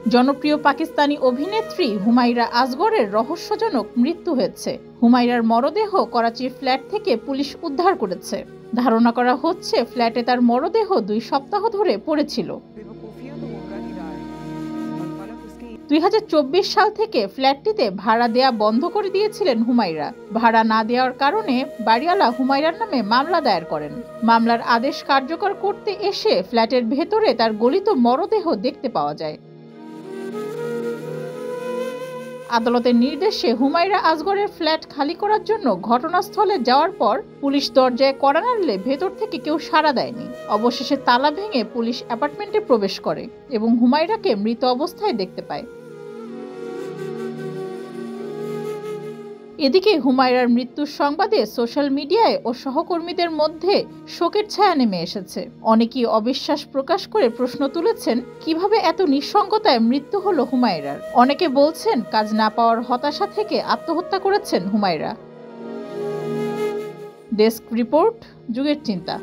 জনপ্রিয় পাকিস্তানি অভিনেত্রী হুমায়রা আসগরের রহস্যজনক মৃত্যু হয়েছে। হুমায়রার মরদেহ করাচির ফ্ল্যাট থেকে পুলিশ উদ্ধার করেছে। ধারণা করা হচ্ছে ফ্ল্যাটে তার মরদেহ 2 সপ্তাহ ধরে পড়েছিল। 2024 সাল থেকে ফ্ল্যাটটিতে ভাড়া দেয়া বন্ধ করে দিয়েছিলেন হুমায়রা। ভাড়া না দেওয়ার কারণে বাড়িওয়ালা হুমায়রার নামে মামলা দায়ের করেন। মামলার আদেশ কার্যকর করতে এসে ফ্ল্যাটের ভেতরে তার গলিত মরদেহ দেখতে পাওয়া যায়। আদালতের নির্দেশে হুমায়রা আসগরের ফ্ল্যাট খালি করার জন্য ঘটনাস্থলে যাওয়ার পর পুলিশ দরজায় কড়া নাড়লে ভেতর থেকে কেউ সাড়া দেয়নি। অবশেষে তালা ভেঙে পুলিশ অ্যাপার্টমেন্টে প্রবেশ করে এবং হুমায়রাকে মৃত অবস্থায় দেখতে পায়। এদিকে হুমায়রার মৃত্যুর সংবাদে সোশ্যাল মিডিয়ায় ও সহকর্মীদের মধ্যে শোকের ছায়া নেমে এসেছে। অনেকেই অবিশ্বাস প্রকাশ করে প্রশ্ন তুলেছেন, কিভাবে এত নিঃসঙ্গতায় মৃত্যু হলো হুমায়রার। অনেকে বলছেন কাজ না পাওয়ার হতাশা থেকে আত্মহত্যা করেছেন হুমায়রা। ডেস্ক রিপোর্ট, যুগের চিন্তা।